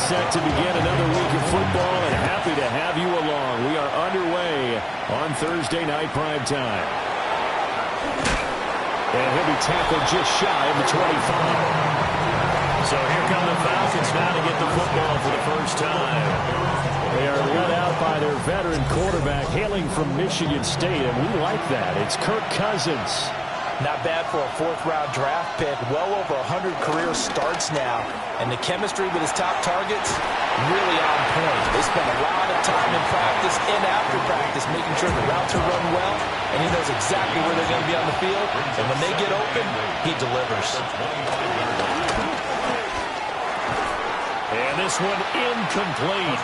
Set to begin another week of football, and happy to have you along. We are underway on Thursday night prime time. And he'll be tackled just shy of the 25. So here come the Falcons now to get the football for the first time. They are led out by their veteran quarterback hailing from Michigan State, and we like that. It's Kirk Cousins. Not bad for a fourth-round draft pick. Well over 100 career starts now. And the chemistry with his top targets, really on point. They spend a lot of time in practice and after practice making sure the routes are run well. And he knows exactly where they're going to be on the field. And when they get open, he delivers. And this one incomplete.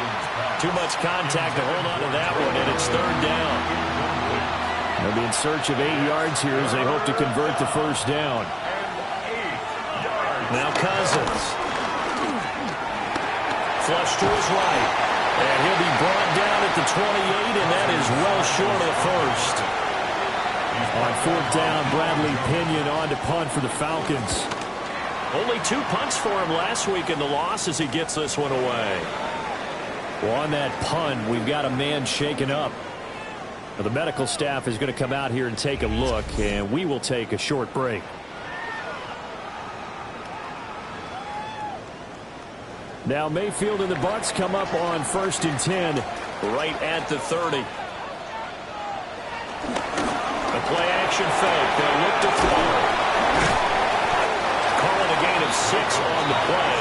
Too much contact to hold on to that one, and it's third down. They'll be in search of 8 yards here as they hope to convert the first down. Now Cousins. Flush to his right. And he'll be brought down at the 28, and that is well short of the first. On fourth down, Bradley Pinion on to punt for the Falcons. Only 2 punts for him last week in the loss as he gets this one away. Well, on that punt, we've got a man shaken up. The medical staff is going to come out here and take a look, and we will take a short break. Now Mayfield and the Bucs come up on 1st and 10, right at the 30. A play-action fake. They'll look to throw. Calling a gain of 6 on the play,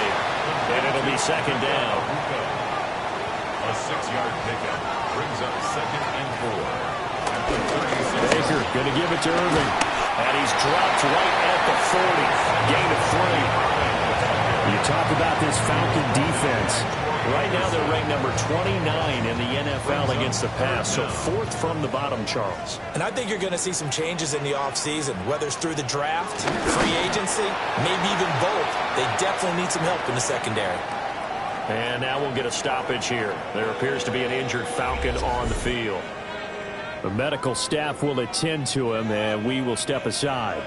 and it'll be second down. A 6-yard pickup brings up 2nd and 4. Baker going to give it to Irving. And he's dropped right at the 40. Gain of 3. You talk about this Falcon defense. Right now they're ranked number 29 in the NFL against the pass. So 4th from the bottom, Charles. And I think you're going to see some changes in the offseason, whether it's through the draft, free agency, maybe even both. They definitely need some help in the secondary. And now we'll get a stoppage here. There appears to be an injured Falcon on the field. The medical staff will attend to him, and we will step aside.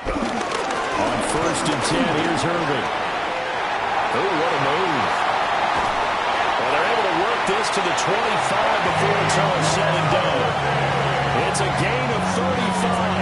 On 1st and 10, here's Irving. Oh, what a move. Well, they're able to work this to the 25 before it's all said and done. It's a gain of 35.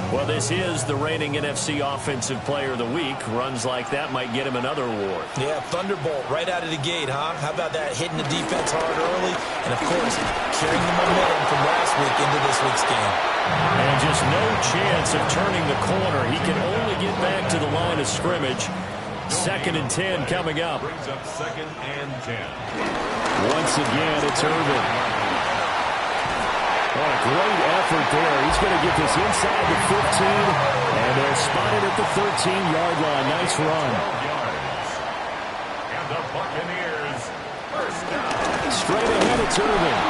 Well, this is the reigning NFC Offensive Player of the Week. Runs like that might get him another award. Yeah, Thunderbolt right out of the gate, huh? How about that? Hitting the defense hard early, and of course, carrying the momentum from last week into this week's game. And just no chance of turning the corner. He can only get back to the line of scrimmage. 2nd and 10 coming up. Brings up 2nd and 10. Once again, it's Irving. What a great effort there. He's going to get this inside the 15, and they're spotted at the 13-yard line. Nice run. And the Buccaneers first down. Straight ahead, it's Irving.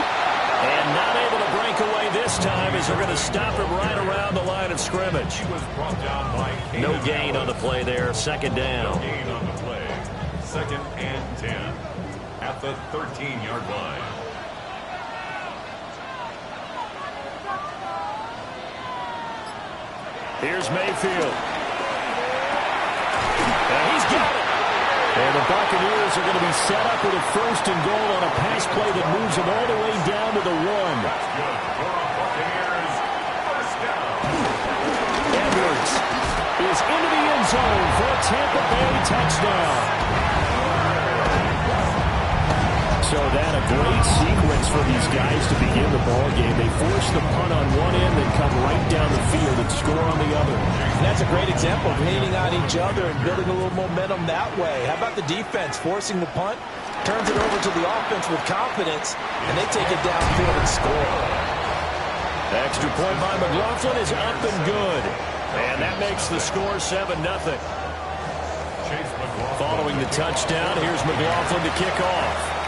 And not able to break away this time as they're going to stop him right around the line of scrimmage. He was brought down by No gain on the play there. 2nd down. No gain on the play. 2nd and 10 at the 13-yard line. Here's Mayfield. And he's got it. And the Buccaneers are going to be set up with a 1st and goal on a pass play that moves them all the way down to the 1. Buccaneers first down. Edwards is into the end zone for a Tampa Bay touchdown. So that a great sequence for these guys to begin the ball game. They force the punt on one end, then come right down the field and score on the other. And that's a great example of leaning on each other and building a little momentum that way. How about the defense forcing the punt, turns it over to the offense with confidence, and they take it downfield and score. The extra point by McLaughlin is up and good. And that makes the score 7-0. Following the touchdown, here's McLaughlin to kick off.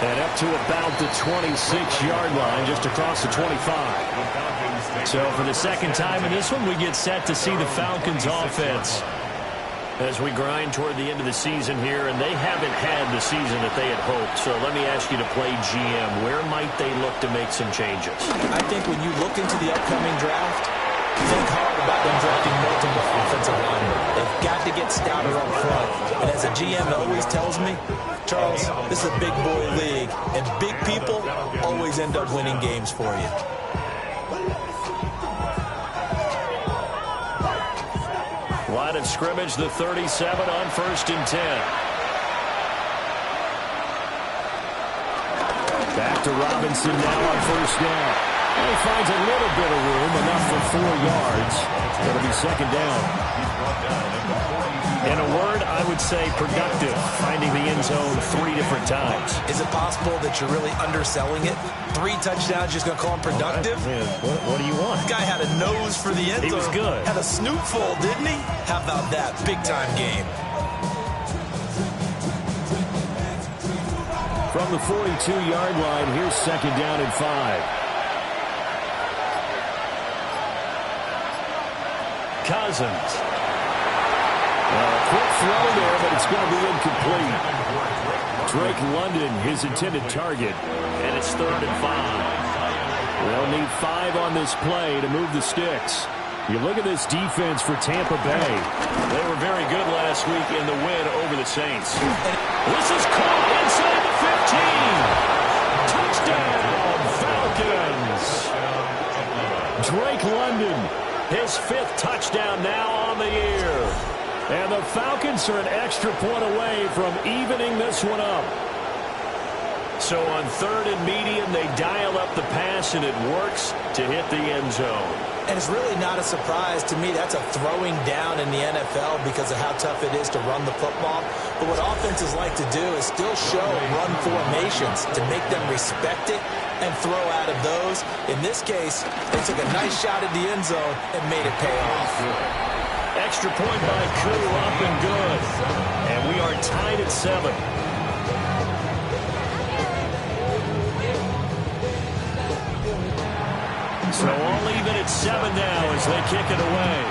And up to about the 26-yard line, just across the 25. So for the second time in this one, we get set to see the Falcons offense as we grind toward the end of the season here, and they haven't had the season that they had hoped. So let me ask you to play GM. Where might they look to make some changes? I think when you look into the upcoming draft, think hard about them drafting multiple offensive linemen. They've got to get stouter up front. And as a GM always tells me, Charles, this is a big boy league, and big people always end up winning games for you. Line of scrimmage, the 37 on 1st and 10. Back to Robinson now on 1st down. And he finds a little bit of room, enough for 4 yards. It'll be 2nd down. In a word, I would say productive, finding the end zone 3 different times. Is it possible that you're really underselling it? 3 touchdowns, just going to call him productive? What do you want? This guy had a nose for the end zone. He was good. Had a snoot full, didn't he? How about that? Big-time game. From the 42-yard line, here's 2nd down and 5. Cousins. A quick throw there, but it's going to be incomplete. Drake London, his intended target, and it's 3rd and 5. They'll need 5 on this play to move the sticks. You look at this defense for Tampa Bay. They were very good last week in the win over the Saints. This is caught inside the 15. Touchdown, Falcons. Drake London, his 5th touchdown now on the year. And the Falcons are an extra point away from evening this one up. So on 3rd and medium, they dial up the pass, and it works to hit the end zone. And it's really not a surprise to me. That's a throwing down in the NFL because of how tough it is to run the football. But what offenses like to do is still show run formations to make them respect it and throw out of those. In this case, they took a nice shot at the end zone and made it pay off. Extra point by Koo, up and good. And we are tied at 7. So all even at 7 now as they kick it away.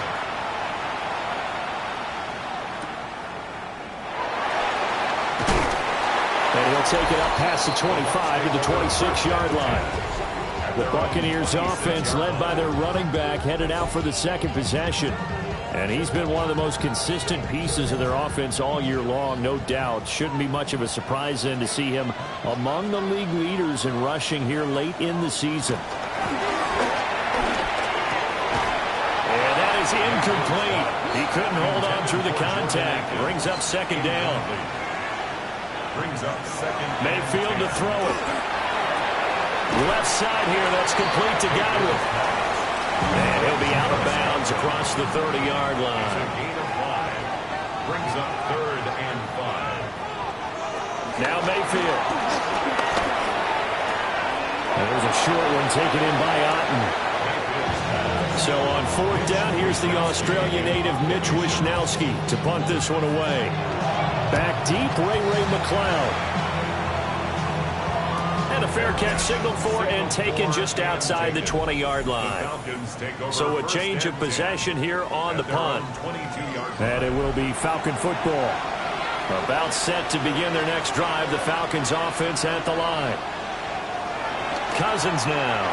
And he'll take it up past the 25 to the 26-yard line. The Buccaneers offense led by their running back headed out for the 2nd possession. And he's been one of the most consistent pieces of their offense all year long, no doubt. Shouldn't be much of a surprise then to see him among the league leaders in rushing here late in the season. And that is incomplete. He couldn't hold on through the contact. Brings up 2nd down. Mayfield to throw it. Left side here, that's complete to Godwin. And he'll be out of bounds across the 30-yard line. Gain of 5. Brings up 3rd and 5. Now Mayfield. There's a short one taken in by Otten. So on 4th down, here's the Australian native Mitch Wishnowsky to punt this one away. Back deep, Ray McLeod. And a fair catch signaled for and taken just outside the 20-yard line. So a change of possession here on the punt. And it will be Falcon football. About set to begin their next drive, the Falcons offense at the line. Cousins now.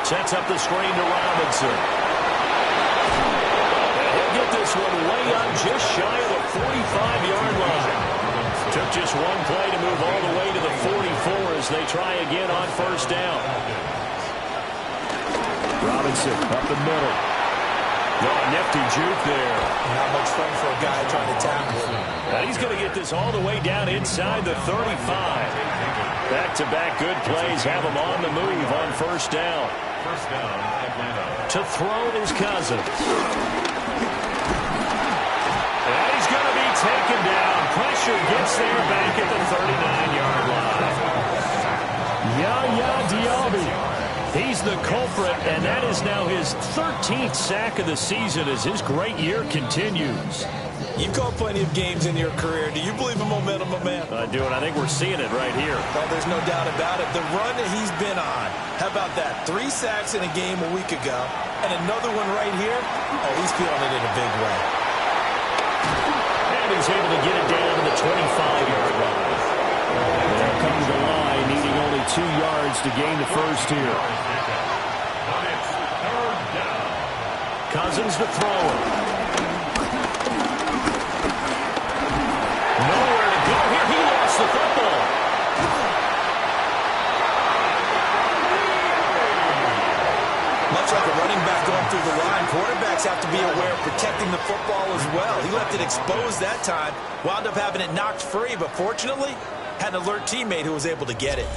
Sets up the screen to Robinson. And he'll get this one way up just shy of the 45-yard line. Took just one play to move all the way to the 44 as they try again on 1st down. Robinson up the middle. Oh, nifty juke there. Not much fun for a guy trying to tackle. And he's going to get this all the way down inside the 35. Back-to-back good plays have him on the move on first down. First down, Atlanta. To throw is Cousins. And he's going to be taken down. Pressure gets there back at the 39-yard line. Yaya Diaby. He's the culprit, and that is now his 13th sack of the season as his great year continues. You've called plenty of games in your career. Do you believe in momentum, my man? I do, and I think we're seeing it right here. Well, there's no doubt about it. The run that he's been on. How about that? 3 sacks in a game a week ago, and another one right here. Oh, he's feeling it in a big way. And he's able to get it down to the 25-yard line. There comes the line, needing only 2 yards to gain the first here. Cousins to throw it. Nowhere to go here. He lost the football. Much like a running back going through the line, quarterbacks have to be aware of protecting the football as well. He left it exposed that time, wound up having it knocked free, but fortunately, had an alert teammate who was able to get it.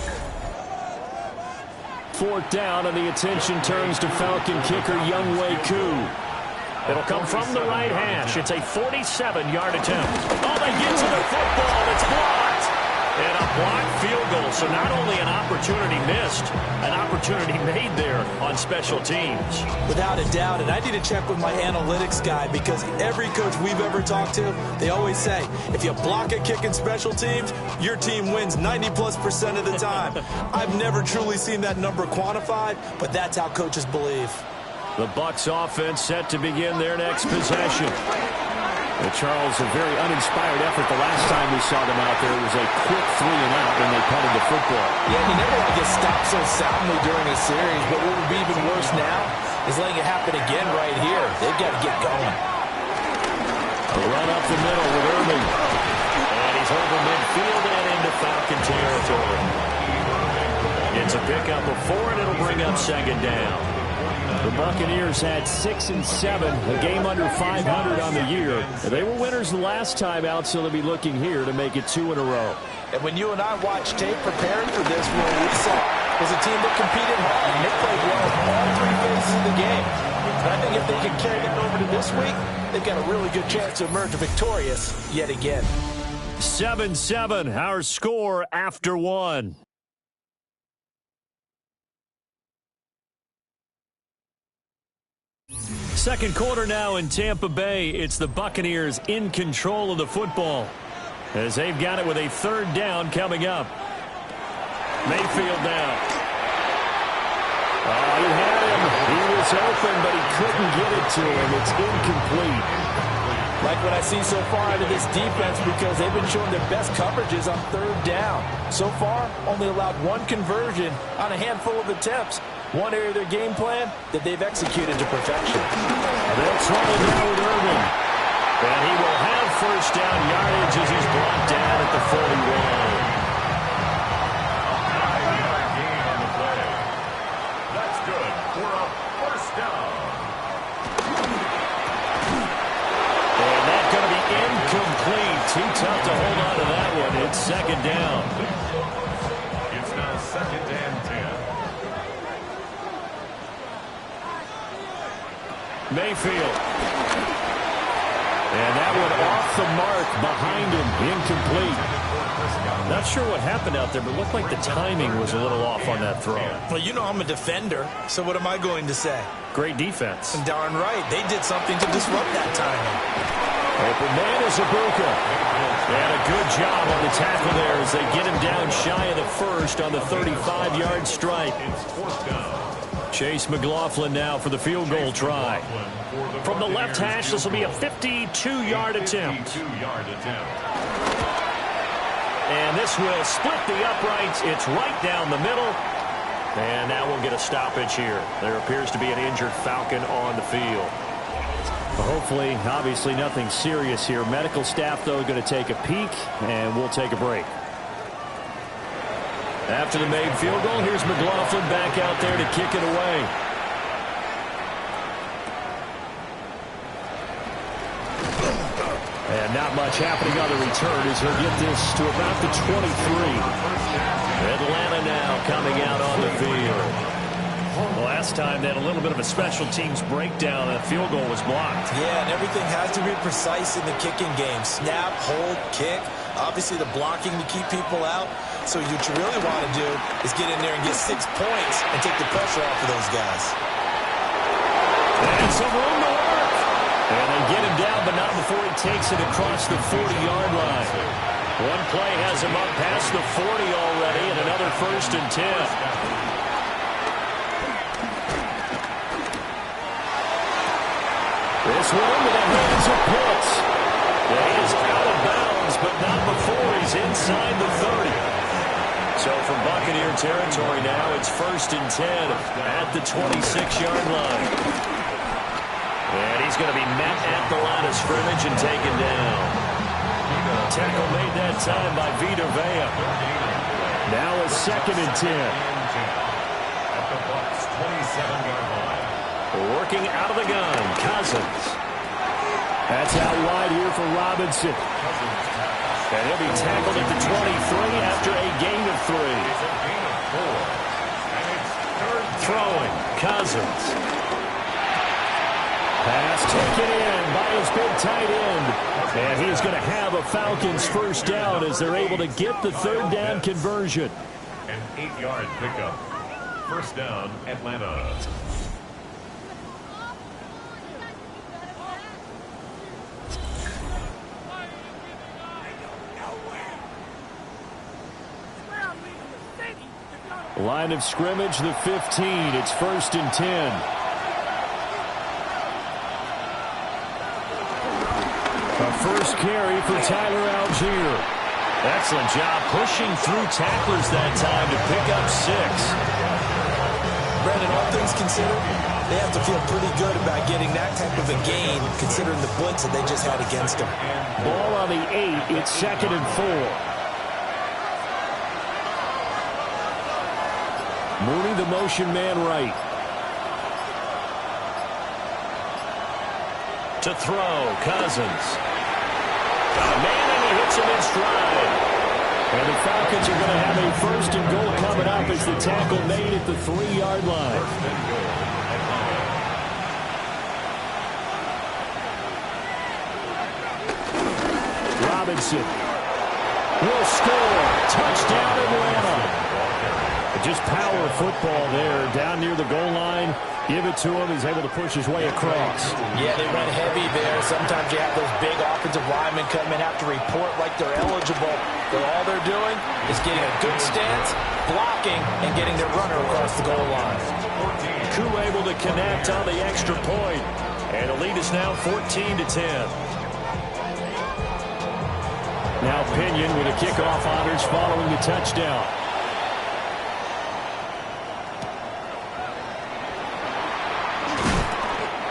4th down, and the attention turns to Falcon kicker Younghoe Koo. It'll come from the right hash. It's a 47-yard attempt. Oh, they get to the football. It's blocked. And a blocked field goal. So not only an opportunity missed, an opportunity made there on special teams. Without a doubt, and I need to check with my analytics guy because every coach we've ever talked to, they always say, if you block a kick in special teams, your team wins 90+% of the time. I've never truly seen that number quantified, but that's how coaches believe. The Bucs offense set to begin their next possession. Charles, a very uninspired effort the last time we saw them out there. It was a quick 3-and-out when they punted the football. Yeah, you never want to get stopped so soundly during a series, but what would be even worse now is letting it happen again right here. They've got to get going. A run up the middle with Irving. And he's over midfield and into Falcon territory. It's a pickup of 4, and it'll bring up 2nd down. The Buccaneers had 6 and 7, a game under 500 on the year. They were winners the last time out, so they'll be looking here to make it 2 in a row. And when you and I watched tape preparing for this, what we saw was a team that competed hard, and they played well all 3 phases of the game. And I think if they can carry that over to this week, they've got a really good chance to emerge victorious yet again. 7-7, our score after 1. Second quarter now in Tampa Bay. It's the Buccaneers in control of the football as they've got it with a 3rd down coming up. Mayfield down. He had him. He was open, but he couldn't get it to him. It's incomplete. Like what I see so far out of this defense because they've been showing their best coverages on 3rd down. So far, only allowed 1 conversion on a handful of attempts. One area of their game plan that they've executed to perfection. They'll try it now with Irving. And he will have first down yardage as he's brought down at the 41. Gain on the play. That's good for a first down. And that's going to be incomplete. Too tough to hold on to that one. It's 2nd down. It's now 2nd and 10. Mayfield. And that one off the mark behind him. Incomplete. Not sure what happened out there, but it looked like the timing was a little off on that throw. Well, you know I'm a defender, so what am I going to say? Great defense. Darn right. They did something to disrupt that timing. Open man is Ibuka. And a good job on the tackle there as they get him down shy of the first on the 35-yard strike. It's 4th down. Chase McLaughlin now for the field goal try. From the left hash, this will be a 52-yard attempt. And this will split the uprights. It's right down the middle. And now we'll get a stoppage here. There appears to be an injured Falcon on the field. Hopefully, obviously nothing serious here. Medical staff, though, going to take a peek, and we'll take a break. After the made field goal, here's McLaughlin back out there to kick it away. And not much happening on the return as he'll get this to about the 23. Atlanta now coming out on the field. Well, last time they had a little bit of a special teams breakdown. A field goal was blocked. Yeah, and everything has to be precise in the kicking game. Snap, hold, kick. Obviously the blocking to keep people out. So what you really want to do is get in there and get 6 points and take the pressure off of those guys. And some room to work. And they get him down, but not before he takes it across the 40-yard line. One play has him up past the 40 already, and another 1st and 10. This one into the hands of Pitts. Yeah, he is out of bounds, but not before he's inside the 30. So from Buccaneer territory now, it's 1st and 10 at the 26-yard line. And he's going to be met at the line of scrimmage and taken down. Tackle made that time by Vita Vea. Now a 2nd and 10. At the Bucs 27-yard line. Working out of the gun, Cousins. That's out wide here for Robinson. And he'll be tackled at the 23 after a gain of 3. It's a gain of 4. And it's 3rd Throwing, Cousins. Pass taken in by his big tight end. And he's going to have a Falcons 1st down as they're able to get the 3rd down conversion. An 8-yard pickup. 1st down, Atlanta. Line of scrimmage, the 15. It's 1st and 10. A first carry for Tyler Algier. Excellent job pushing through tacklers that time to pick up 6. Brandon, all things considered, they have to feel pretty good about getting that type of a gain considering the blitz that they just had against them. Ball on the 8. It's 2nd and 4. Mooney, the motion man right. To throw, Cousins. Got a man and he hits him in stride. And the Falcons are going to have a 1st and goal coming up as the tackle made at the 3-yard line. Robinson will score. Touchdown Atlanta. Just power football there down near the goal line. Give it to him. He's able to push his way across. Yeah, they run heavy there. Sometimes you have those big offensive linemen come in, have to report like they're eligible. But all they're doing is getting a good stance, blocking, and getting their runner across the goal line. Koo able to connect on the extra point. And the lead is now 14-10. Now Pinion with a kickoff honors following the touchdown.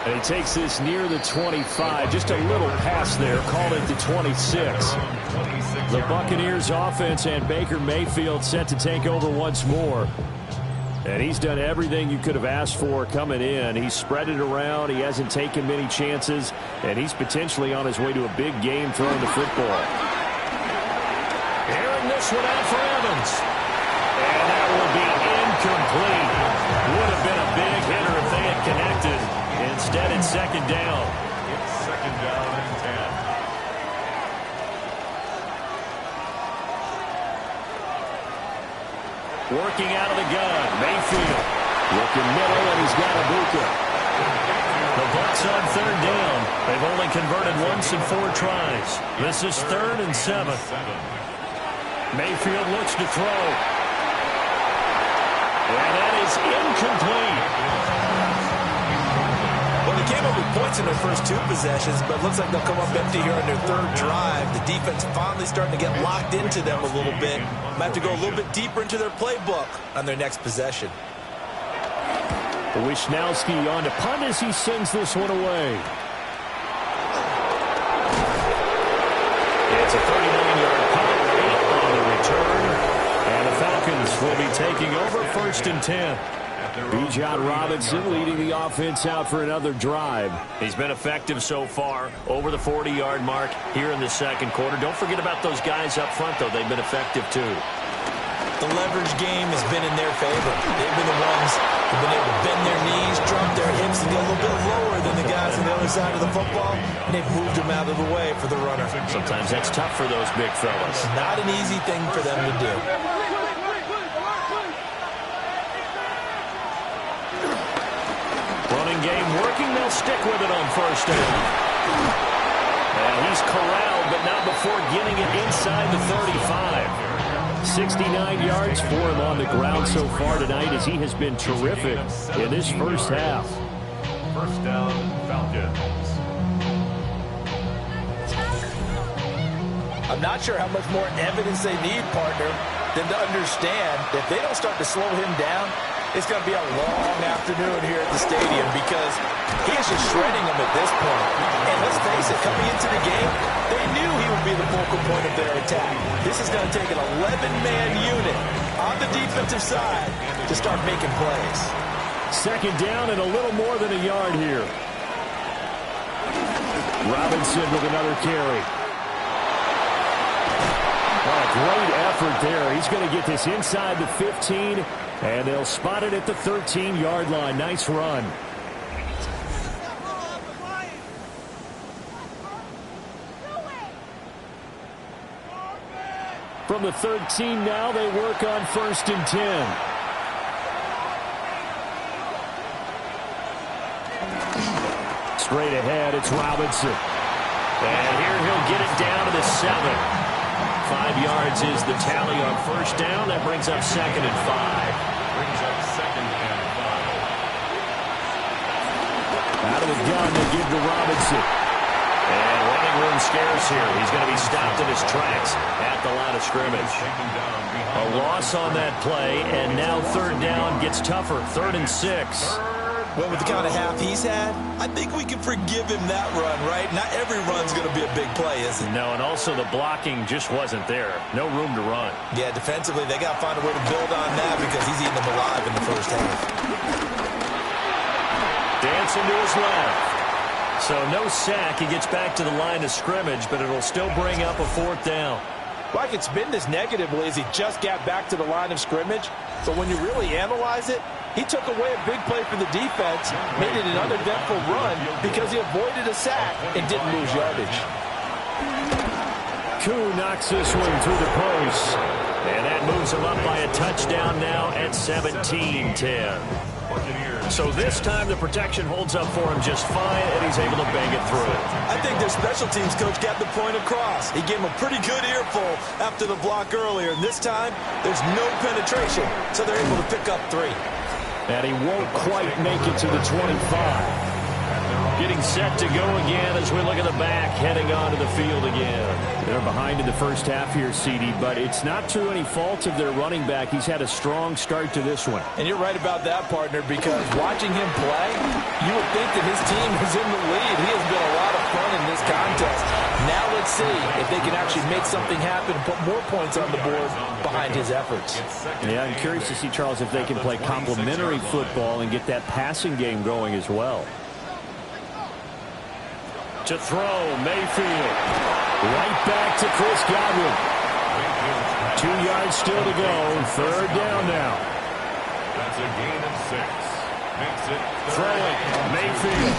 And he takes this near the 25. Just a little pass there. Called it the 26. The Buccaneers offense and Baker Mayfield set to take over once more. And he's done everything you could have asked for coming in. He's spread it around. He hasn't taken many chances. And he's potentially on his way to a big game throwing the football. Airing this one out for Evans. And that will be incomplete. Would have been a big hitter if they had connected. Instead, it's 2nd down. It's 2nd down and 10. Working out of the gun. Mayfield. Looking middle, and he's got Ibuka. The Bucs on 3rd down. They've only converted once in 4 tries. This is 3rd and 7. Mayfield looks to throw. And that is incomplete. Well, they came up with points in their first 2 possessions, but it looks like they'll come up empty here on their 3rd drive. The defense finally starting to get locked into them a little bit. Might have to go a little bit deeper into their playbook on their next possession. Wishnowski on to punt as he sends this one away. It's a 39-yard punt, 8 on the return. And the Falcons will be taking over 1st and 10. Bijan Robinson leading the offense out for another drive. He's been effective so far, over the 40-yard mark here in the second quarter. Don't forget about those guys up front, though. They've been effective, too. The leverage game has been in their favor. They've been the ones who've been able to bend their knees, drop their hips, and get a little bit lower than the guys on the other side of the football, and they've moved them out of the way for the runner. Sometimes that's tough for those big fellas. Not an easy thing for them to do. Running game working. They'll stick with it on first down. And he's corralled, but not before getting it inside the 35. 69 yards for him on the ground so far tonight as he has been terrific in this first half. First down, Falcons. I'm not sure how much more evidence they need, partner, than to understand that if they don't start to slow him down, it's going to be a long afternoon here at the stadium because he is just shredding them at this point. And let's face it, coming into the game, they knew he would be the focal point of their attack. This is going to take an 11-man unit on the defensive side to start making plays. Second down and a little more than a yard here. Robinson with another carry. Oh, great effort there. He's going to get this inside the 15, and they'll spot it at the 13-yard line. Nice run. From the 13 now, they work on 1st and 10. Straight ahead, it's Robinson. And here he'll get it down to the 7. 5 yards is the tally on first down. That brings up 2nd and 5. Brings up 2nd and 5. Out of the gun, they give to Robinson. And running room scarce here. He's going to be stopped in his tracks at the line of scrimmage. A loss on that play, and now 3rd down gets tougher. 3rd and 6. Well, with the kind of half he's had, I think we can forgive him that run, right? Not every run's going to be a big play, is it? No, and also the blocking just wasn't there. No room to run. Yeah, defensively, they got to find a way to build on that because he's eating them alive in the first half. Dancing to his left. So no sack. He gets back to the line of scrimmage, but it'll still bring up a 4th down. Well, I could spin this negatively as he just got back to the line of scrimmage, but when you really analyze it, he took away a big play for the defense, made it an uneventful run because he avoided a sack and didn't lose yardage. Koo knocks this one through the post. And that moves him up by a touchdown now at 17-10. So this time the protection holds up for him just fine, and he's able to bang it through. I think their special teams coach got the point across. He gave him a pretty good earful after the block earlier, and this time there's no penetration, so they're able to pick up 3. And he won't quite make it to the 25. Getting set to go again as we look at the back, heading onto the field again. They're behind in the first half here, CD, but it's not through any fault of their running back. He's had a strong start to this one. And you're right about that, partner, because watching him play, you would think that his team is in the lead. He has been a lot of fun in this contest. Now let's see if they can actually make something happen and put more points on the board behind his efforts. Yeah, I'm curious to see, Charles, if they can play complementary football and get that passing game going as well. To throw, Mayfield. Right back to Chris Godwin. 2 yards still to go. 3rd down now. That's a gain of 6. Makes it Throwing, Mayfield.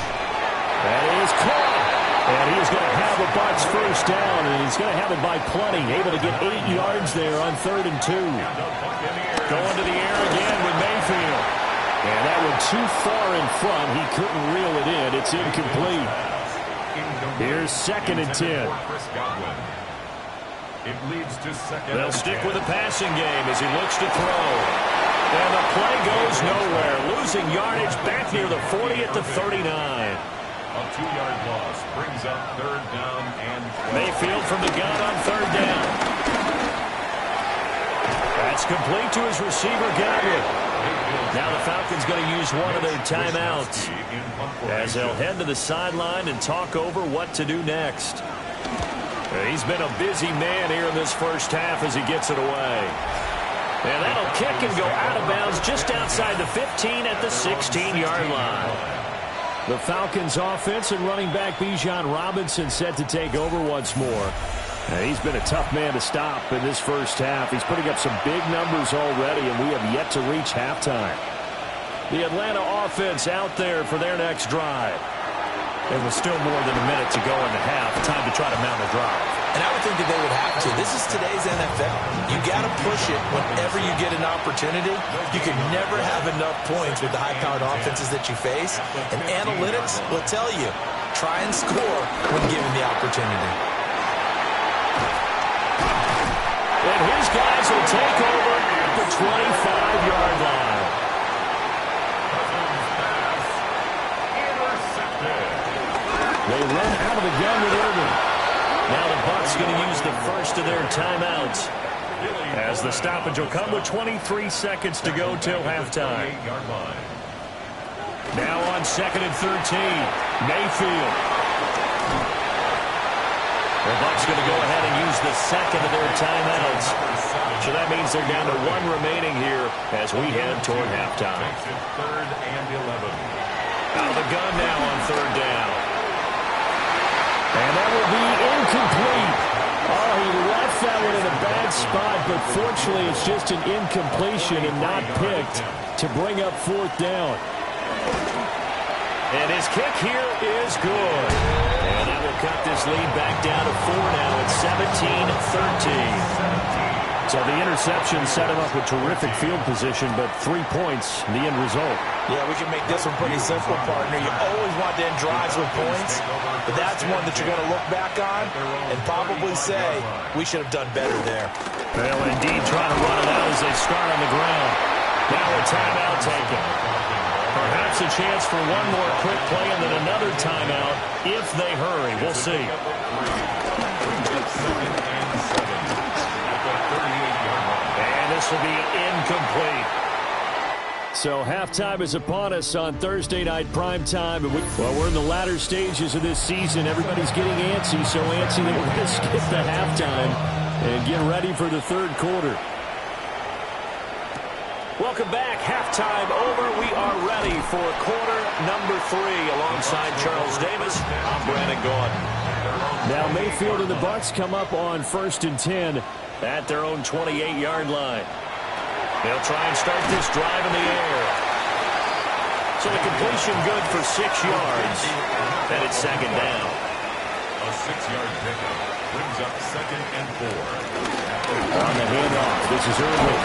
That is caught. And he's going to have a Bucs first down, and he's going to have it by plenty. Able to get 8 yards there on 3rd and 2. Going to the air again with Mayfield. And that one too far in front. He couldn't reel it in. It's incomplete. Here's 2nd and 10. It leads to 2nd. They'll stick with the passing game as he looks to throw. And the play goes nowhere. Losing yardage back near the 40 at the 39. A 2-yard loss brings up 3rd down and 12. Mayfield from the gun on 3rd down. That's complete to his receiver, Godwin. Now the Falcons going to use one of their timeouts as they'll head to the sideline and talk over what to do next. He's been a busy man here in this first half as he gets it away. And that'll kick and go out of bounds just outside the 15 at the 16-yard line. The Falcons offense and running back Bijan Robinson set to take over once more. He's been a tough man to stop in this first half. He's putting up some big numbers already, and we have yet to reach halftime. The Atlanta offense out there for their next drive. There was still more than a minute to go in the half. Time to try to mount a drive. And I would think that they would have to. This is today's NFL. You got to push it whenever you get an opportunity. You can never have enough points with the high-powered offenses that you face. And analytics will tell you, try and score when given the opportunity. And his guys will take over at the 25-yard line. They run out of the gun with Irvin. Now the Bucs going to use the first of their timeouts, as the stoppage will come with 23 seconds to go till halftime. Now on 2nd and 13, Mayfield. The Bucs going to go ahead and use the second of their timeouts. So that means they're down to one remaining here as we head toward halftime. 3rd and 11. Out of the gun now on 3rd down. And that will be incomplete. Oh, he left that one in a bad spot, but fortunately it's just an incompletion and not picked to bring up 4th down. And his kick here is good. And that will cut this lead back down to 4 now at 17-13. So the interception set him up with terrific field position, but 3 points, the end result. Yeah, we can make this one pretty simple, partner. You always want to end drives with points, but that's one that you're going to look back on and probably say, we should have done better there. Well, indeed, trying to run it out as they start on the ground. Now a timeout taken. Perhaps a chance for one more quick play and then another timeout if they hurry. We'll see. And this will be incomplete. So halftime is upon us on Thursday night primetime. Well, we're in the latter stages of this season. Everybody's getting antsy, so antsy that we're going to skip the halftime and get ready for the third quarter. Welcome back. Halftime over. We are ready for quarter number 3. Alongside Charles Davis, I'm Brandon Gordon. Now Mayfield and the Bucs come up on 1st and 10 at their own 28-yard line. They'll try and start this drive in the air. So the completion good for 6 yards. And it's 2nd down. A 6-yard pickup brings up 2nd and 4. On the handoff, this is Irvin.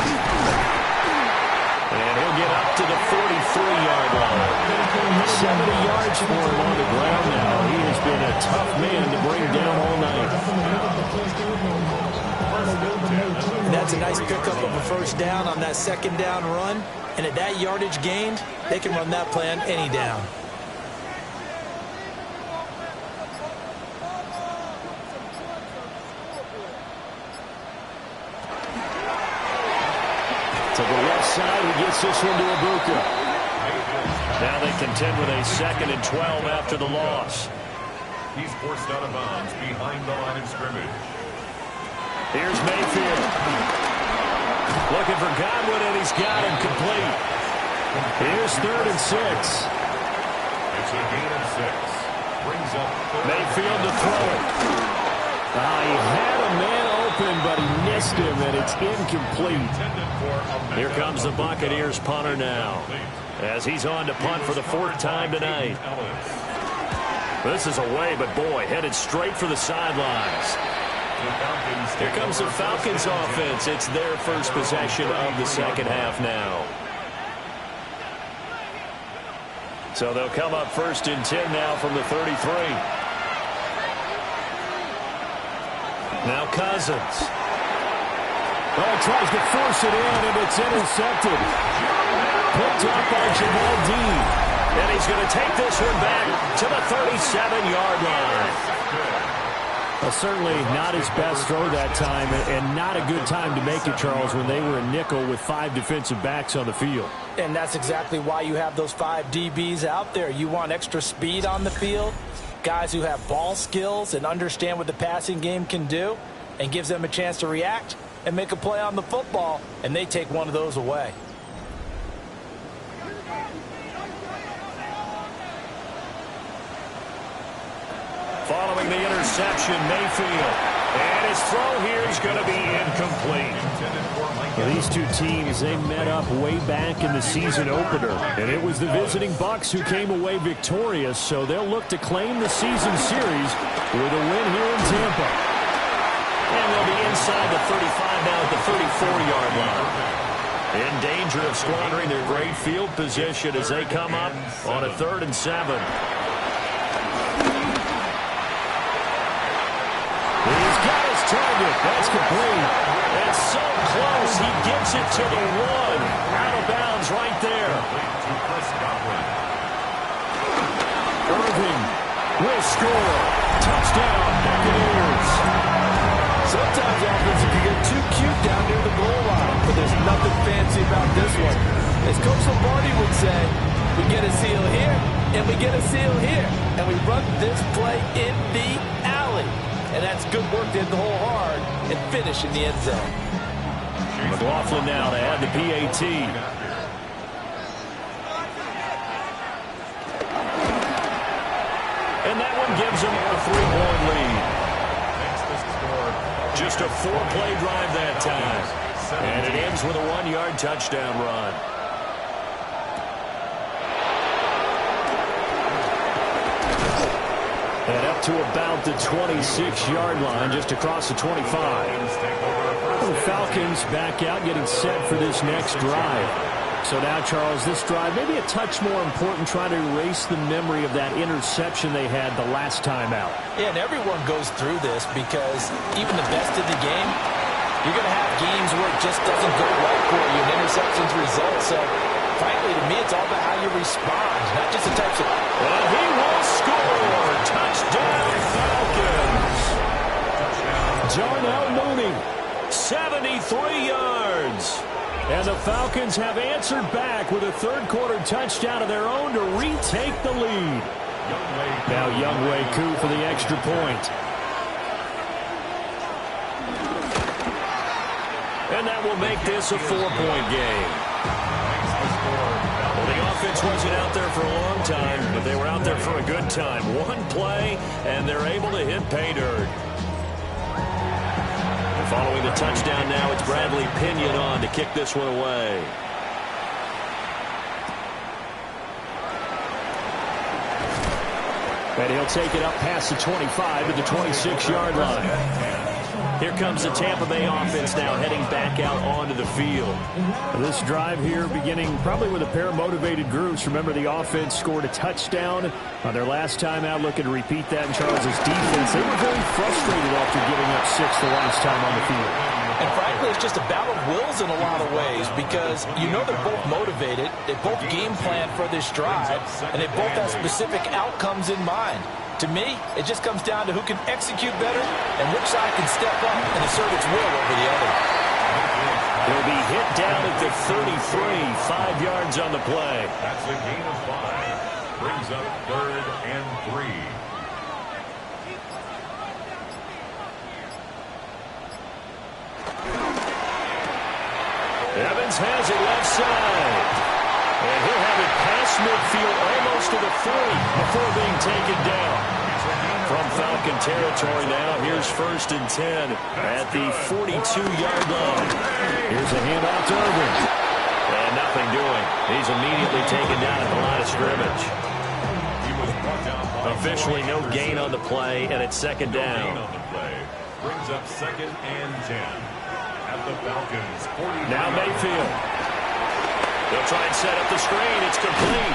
And he'll get up to the 43-yard line. 70 yards for him on the ground now. He has been a tough man to bring down all night. That's a nice pickup of a 1st down on that 2nd down run. And at that yardage gained, they can run that play on any down. To the left side, he gets this one to Ibuka. Now they contend with a 2nd and 12 after the loss. He's forced out of bounds behind the line of scrimmage. Here's Mayfield. Looking for Godwin, and he's got him complete. Here's 3rd and 6. It's a gain of 6. Brings up Mayfield to throw it. He had a man open, but he missed him, and it's incomplete. Here comes the Buccaneers punter now, as he's on to punt for the 4th time tonight. This is away, but boy, headed straight for the sidelines. Here comes the Falcons offense. It's their first possession of the 2nd half now. So they'll come up 1st and 10 now from the 33. Now Cousins. Oh, tries to force it in, and it's intercepted. Picked up by Jamal Dean. And he's going to take this one back to the 37-yard line. Certainly not his best throw that time, and not a good time to make it, Charles, when they were a nickel with 5 defensive backs on the field. And that's exactly why you have those 5 DBs out there. You want extra speed on the field, guys who have ball skills and understand what the passing game can do, and gives them a chance to react. and make a play on the football, and they take one of those away. Following the interception, Mayfield. And his throw here is going to be incomplete. Well, these two teams, they met up way back in the season opener. And it was the visiting Bucs who came away victorious, so they'll look to claim the season series with a win here in Tampa. And they'll be inside the 35 now at the 34-yard line. In danger of squandering their great field position as they come up on a 3rd and 7. Target. That's complete. And so close. He gets it to the 1. Out of bounds right there. Irving will score. Touchdown, Buccaneers. Sometimes offense can get too cute down near the goal line, but there's nothing fancy about this one. As Coach Lombardi would say, we get a seal here, and we get a seal here, and we run this play in the alley. And that's good work to hit the hole hard and finish in the end zone. McLaughlin now to add the PAT. And that one gives them a 3-point lead. Just a 4-play drive that time. And it ends with a 1-yard touchdown run. And up to about the 26-yard line, just across the 25. The Falcons back out, getting set for this next drive. So now, Charles, this drive maybe a touch more important, trying to erase the memory of that interception they had the last time out. Yeah, and everyone goes through this because even the best of the game, you're going to have games where it just doesn't go right for you, and interceptions result. So, frankly, to me, it's all about how you respond, not just the types of... And he will score! Touchdown, Falcons! Darnell Mooney. 73 yards. And the Falcons have answered back with a third-quarter touchdown of their own to retake the lead. Now Younghoe Koo for the extra point. And that will make this a 4-point game. Well, the offense wasn't out there for a long time, but they were out there for a good time. One play, and they're able to hit pay dirt. Following the touchdown now, it's Bradley Pinion on to kick this one away. And he'll take it up past the 25 to the 26-yard line. Here comes the Tampa Bay offense now heading back out onto the field. This drive here beginning probably with a pair of motivated groups. Remember, the offense scored a touchdown on their last time out, looking to repeat that in Charles's defense. They were very frustrated after giving up 6 the last time on the field. And frankly, it's just a battle of wills in a lot of ways because you know they're both motivated, they both game plan for this drive, and they both have specific outcomes in mind. To me, it just comes down to who can execute better and which side can step up and assert its will over the other. He'll be hit down at the 33, 5 yards on the play. That's a gain of 5. Brings up 3rd and 3. Evans has it left side. And he'll have it past midfield almost to the 40 before being taken down. From Falcon territory now, here's 1st and 10 at the 42-yard line. Here's a handoff to Irving. And nothing doing. He's immediately taken down at the line of scrimmage. Officially no gain on the play, and it's 2nd down. Brings up 2nd and 10 at the Falcons 40. Now Mayfield. They'll try and set up the screen. It's complete.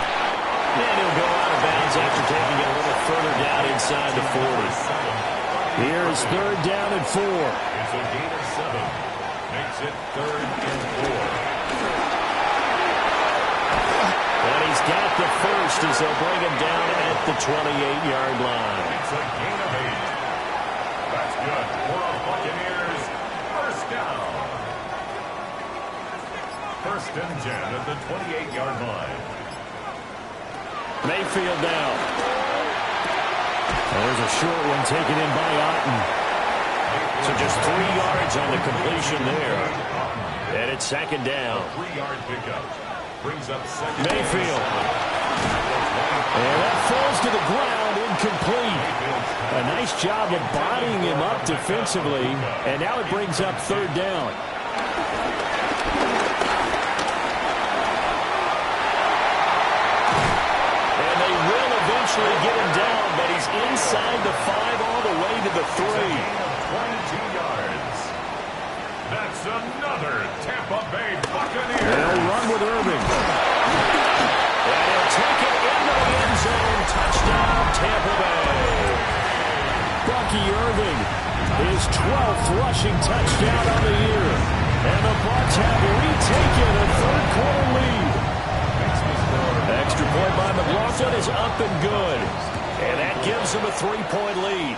And he'll go out of bounds after taking it a little further down inside the 40. Here's 3rd down and 4. It's a gain of 7. Makes it 3rd and 4. And he's got the first as they'll bring him down at the 28-yard line. It's a gain of 8. That's good for a Buccaneers first down. 1st and 10 at the 28-yard line. Mayfield down. There's a short one taken in by Otten. So just 3 yards on the completion there. And it's second down. 3-yard pickup. Brings up second. Mayfield. And that falls to the ground, incomplete. A nice job of bodying him up defensively. And now it brings up third down. And they will eventually get him down, but he's inside the 5 all the way to the 3. 22 yards. That's another Tampa Bay Buccaneers. They'll run with Irving. And he'll take it into the end zone. Touchdown, Tampa Bay. Bucky Irving, his 12th rushing touchdown on the year. And the Bucs have retaken a third-quarter lead. Extra point by McLaughlin is up and good. And that gives them a 3-point lead.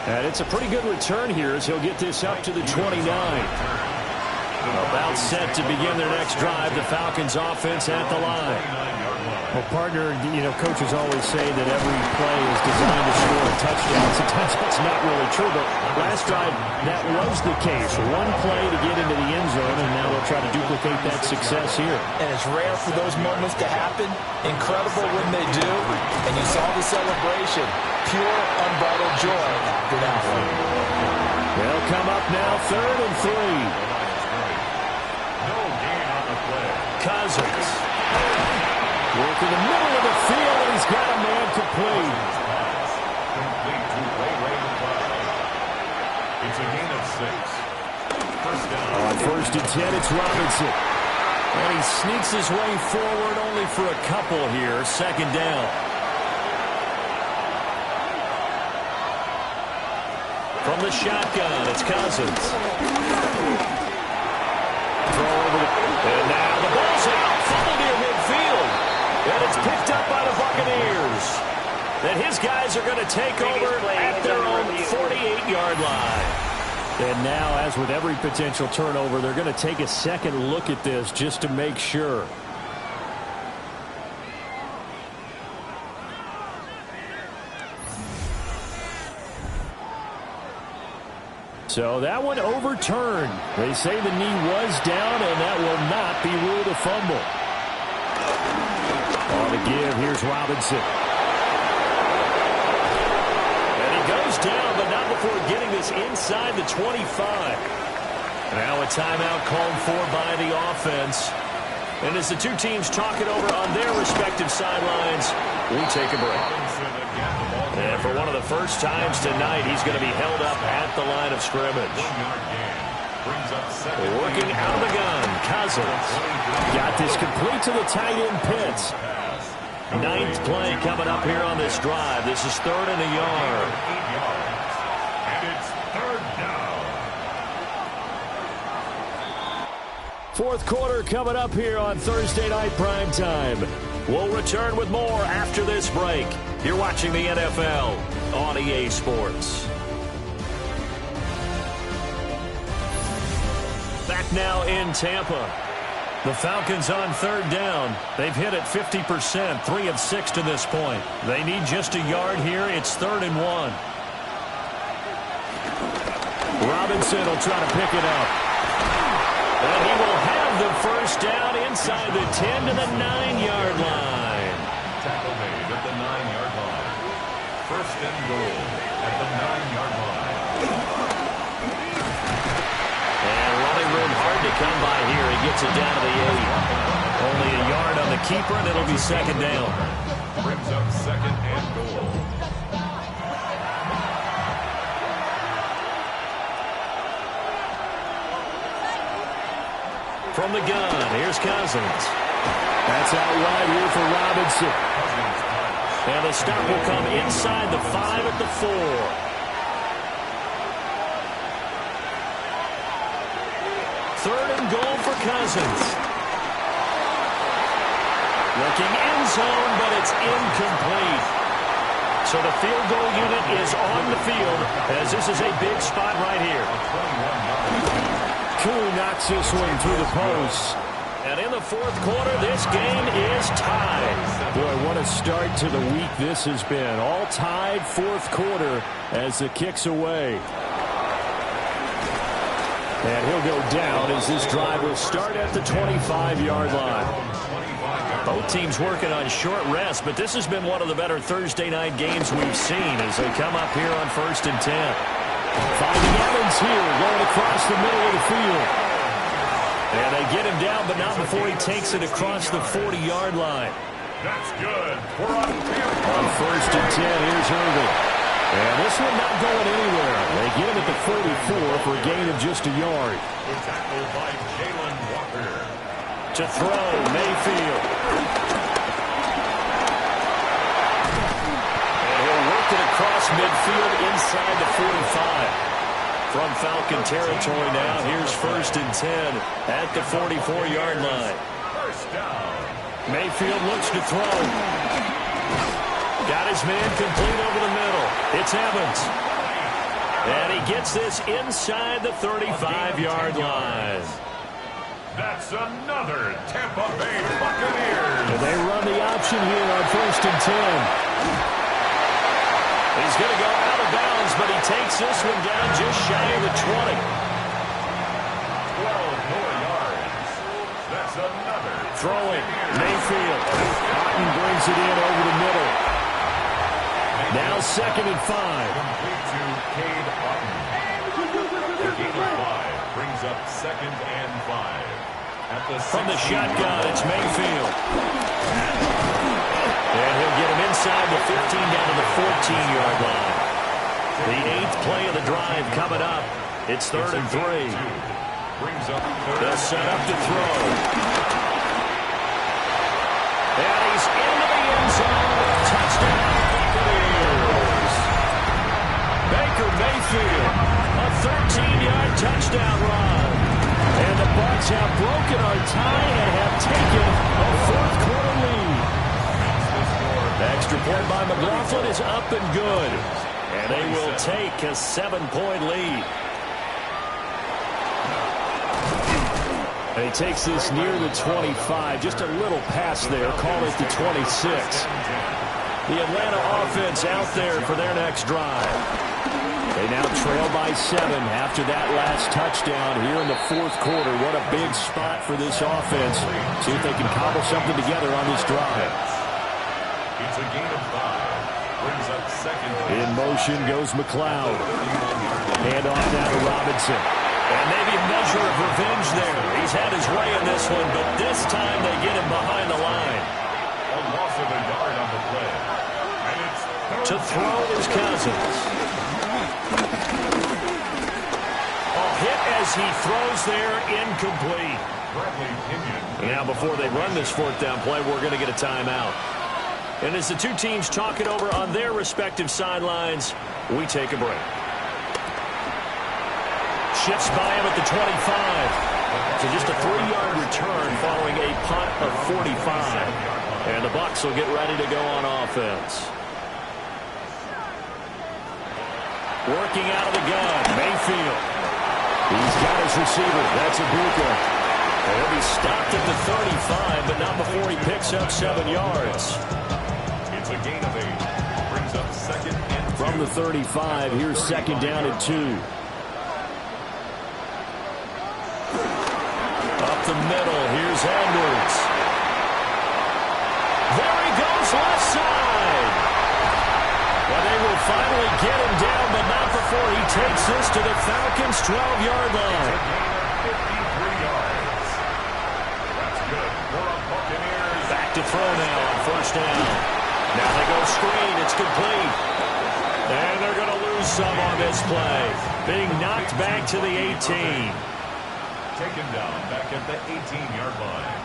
And it's a pretty good return here as he'll get this up to the 29. About set to begin their next drive, the Falcons offense at the line. Well, partner, coaches always say that every play is designed to score a touchdown. Sometimes that's not really true, but last drive, that was the case. One play to get into the end zone, and now they'll try to duplicate that success here. And it's rare for those moments to happen. Incredible when they do. And you saw the celebration. Pure, unbridled joy after that one. They'll come up now, 3rd and 3. No gain on the play. Cousins. Work in the middle of the field, and he's got a man complete. Complete to Ray McCloud. It's a gain of 6. First down. On 1st and 10, it's Robinson. And he sneaks his way forward only for a couple here. 2nd down. From the shotgun, it's Cousins. Throw over the... And now the ball's out. Fumble near midfield. And it's picked up by the Buccaneers. Then his guys are going to take over at their own 48-yard line. And now, as with every potential turnover, they're going to take a second look at this just to make sure. So that one overturned. They say the knee was down, and that will not be ruled a fumble. On the give, here's Robinson. And he goes down, but not before getting this inside the 25. Now a timeout called for by the offense. And as the two teams talk it over on their respective sidelines, we take a break. And for one of the first times tonight, he's going to be held up at the line of scrimmage. Working out of the gun, Cousins. Got this complete to the tight end Pitts. 9th play coming up here on this drive. This is 3rd and a yard. And it's 3rd down. 4th quarter coming up here on Thursday Night Primetime. We'll return with more after this break. You're watching the NFL on EA Sports. Back now in Tampa. The Falcons on 3rd down. They've hit it 50%, 3 of 6 to this point. They need just a yard here. It's 3rd and 1. Robinson will try to pick it up. And he will have the first down inside the 10 to the 9-yard line. Tackle made at the 9-yard line. 1st and goal at the 9-yard line. And running room hard to come by here. He gets it down to the 8. Only a yard on the keeper, and it'll be 2nd down. Brings up 2nd and goal. From the gun, here's Cousins. That's out wide here for Robinson. And the stop will come inside the 5 at the 4. 3rd and goal for Cousins. Looking end zone, but it's incomplete. So the field goal unit is on the field, as this is a big spot right here. Koo knocks this one through the post. And in the fourth quarter, this game is tied. Boy, what a start to the week this has been. All tied, fourth quarter as the kick's away. And he'll go down as this drive will start at the 25-yard line. Both teams working on short rest, but this has been one of the better Thursday night games we've seen as they come up here on 1st and 10. Finding Evans here, going across the middle of the field. And they get him down, but not before he takes it across the 40-yard line. That's good. We're on 1st and 10, here's Irvin. And this one not going anywhere. They get him at the 44 for a gain of just a yard. The tackle by Jalen Walker. To throw, Mayfield. And he'll work it across midfield inside the 45. From Falcon territory now, here's 1st and 10 at the 44-yard line. First down. Mayfield looks to throw. Got his man complete over the middle. It's Evans. And he gets this inside the 35-yard line. That's another Tampa Bay Buccaneers. And they run the option here on 1st and 10. He's going to go out of bounds, but he takes this one down just shy of the 20. 12 more yards. That's another. Throwing, Mayfield. Cotton brings it in over the middle. Now 2nd and 5. Complete to Cade Otton. The gain of 5 brings up 2nd and 5. At the From the shotgun, it's Mayfield. And he'll get him inside the 15 down to the 14-yard line. The 8th play of the drive coming up. It's 3rd and 3. Brings up They'll set up to throw. And he's into the end zone. Touchdown, Buccaneers. Baker Mayfield, a 13-yard touchdown run. And the Bucs have broken our tie and have taken a fourth quarter lead. Extra point by McLaughlin is up and good. And they will take a 7-point lead. And he takes this near the 25. Just a little pass there. Call it the 26. The Atlanta offense out there for their next drive. They now trail by 7 after that last touchdown here in the fourth quarter. What a big spot for this offense. See if they can cobble something together on this drive. It's a gain of 5. Brings up 2nd. In motion goes McLeod. Hand off now to Robinson. And maybe a measure of revenge there. He's had his way in this one, but this time they get him behind the line. A loss of a yard on the play. And it's To throw is Cousins. A hit as he throws there, incomplete. Bradley Pinion. Now before they run this 4th down play, we're going to get a timeout. And as the two teams talk it over on their respective sidelines, we take a break. Shifts by him at the 25. So just a 3-yard return following a punt of 45. And the Bucs will get ready to go on offense. Working out of the gun, Mayfield. He's got his receiver. That's Ibuka. And he'll be stopped at the 35, but not before he picks up 7 yards. It's a gain of 8. Brings up 2nd and 2. From the 35, here's 2nd down and 2. Up the middle, here's Edwards. There he goes, left side. Well, they will finally get him down, but not before he takes this to the Falcons' 12-yard line. 53 yards. That's good for a Buccaneers. Back to throw now on 1st down. Now they go screen, it's complete. And they're going to lose some on this play. Being knocked back to the 18. Taken down back at the 18-yard line.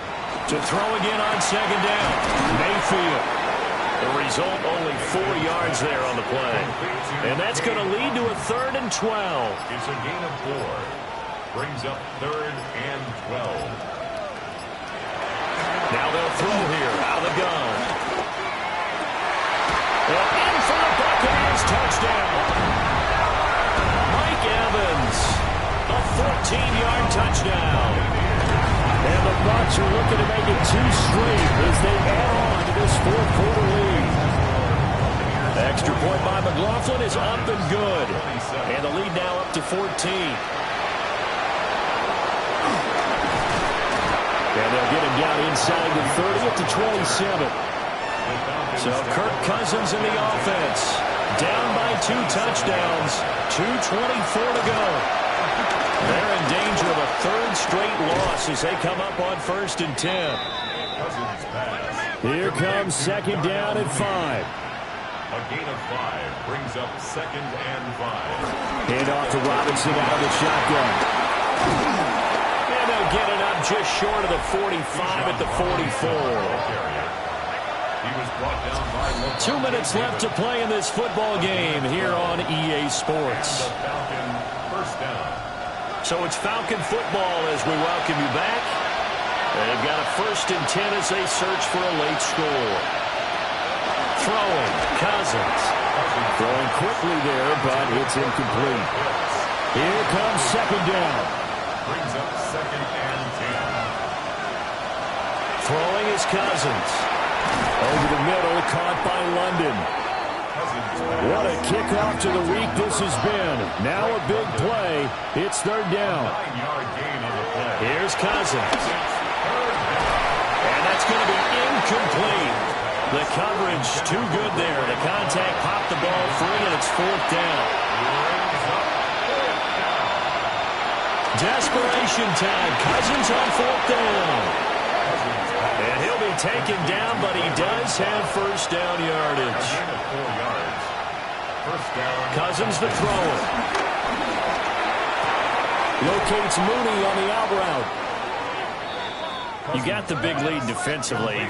To throw again on 2nd down. Mayfield. The result, only 4 yards there on the play. And that's going to lead to a 3rd and 12. It's a gain of 4. Brings up 3rd and 12. Now they'll throw here out of the gun. And in for the Buccaneers touchdown. Mike Evans, a 14-yard touchdown. And the Bucs are looking to make it 2 straight as they add on to this fourth-quarter lead. Extra point by McLaughlin is up and good. And the lead now up to 14. And they'll get him down inside the 30 at the 27. So Kirk Cousins in the offense. Down by 2 touchdowns. 2:24 to go. They're in danger of a 3rd straight loss as they come up on 1st and 10. Here comes 2nd down at 5. A gain of 5 brings up 2nd and 5. Hand off to Robinson out of the shotgun. And they'll get it up just short of the 45 at the 44. 2 minutes left to play in this football game here on EA Sports. So it's Falcon football as we welcome you back. They've got a 1st and 10 as they search for a late score. Throwing, Cousins. Throwing quickly there, but it's incomplete. Here comes 2nd down. Brings up 2nd and 10. Throwing is Cousins. Over the middle, caught by London. What a kickoff to the week this has been. Now a big play. It's 3rd down. 9-yard gain on the play. Here's Cousins. And that's going to be incomplete. The coverage too good there. The contact popped the ball free, and it's 4th down. Desperation time. Cousins on 4th down. And he'll be taken down, but he does have 1st down yardage. Cousins the thrower. Locates Mooney on the out route. You got the big lead defensively.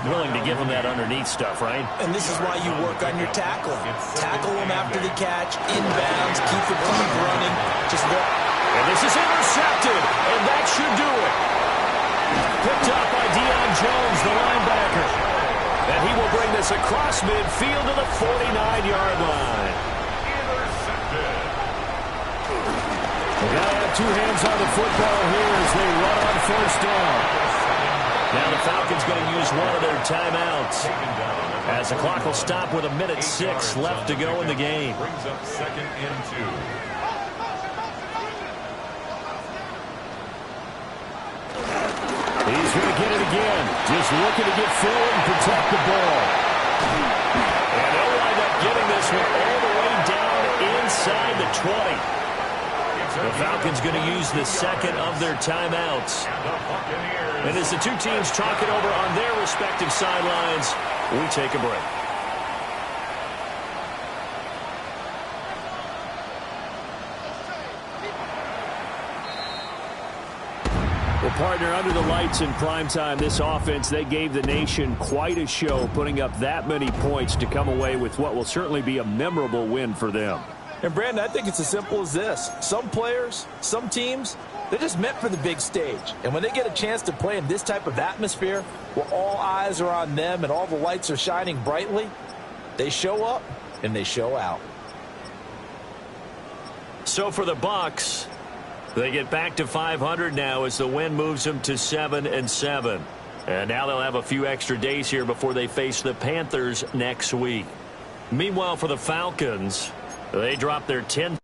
Willing to give him that underneath stuff, right? And this is why you work on your tackling. Tackle him after the catch, inbounds, keep the clock running. Just look. And this is intercepted, and that should do it. Picked up by Deion Jones, the linebacker. And he will bring this across midfield to the 49-yard line. They've got to have 2 hands on the football here as they run on 1st down. Now the Falcons going to use one of their timeouts as the clock will stop with 1:06 left to go in the game. Brings up 2nd and 2. He's going to get it again. Just looking to get forward and protect the ball. And they'll wind up getting this one all the way down inside the 20. The Falcons going to use the 2nd of their timeouts. And as the 2 teams talk it over on their respective sidelines, we take a break. Well, partner, under the lights in primetime, this offense, they gave the nation quite a show, putting up that many points to come away with what will certainly be a memorable win for them. And, Brandon, I think it's as simple as this. Some players, some teams, they're just meant for the big stage. And when they get a chance to play in this type of atmosphere where all eyes are on them and all the lights are shining brightly, they show up and they show out. So for the Bucs, they get back to 500 now as the win moves them to 7-7. And now they'll have a few extra days here before they face the Panthers next week. Meanwhile, for the Falcons, they drop their 10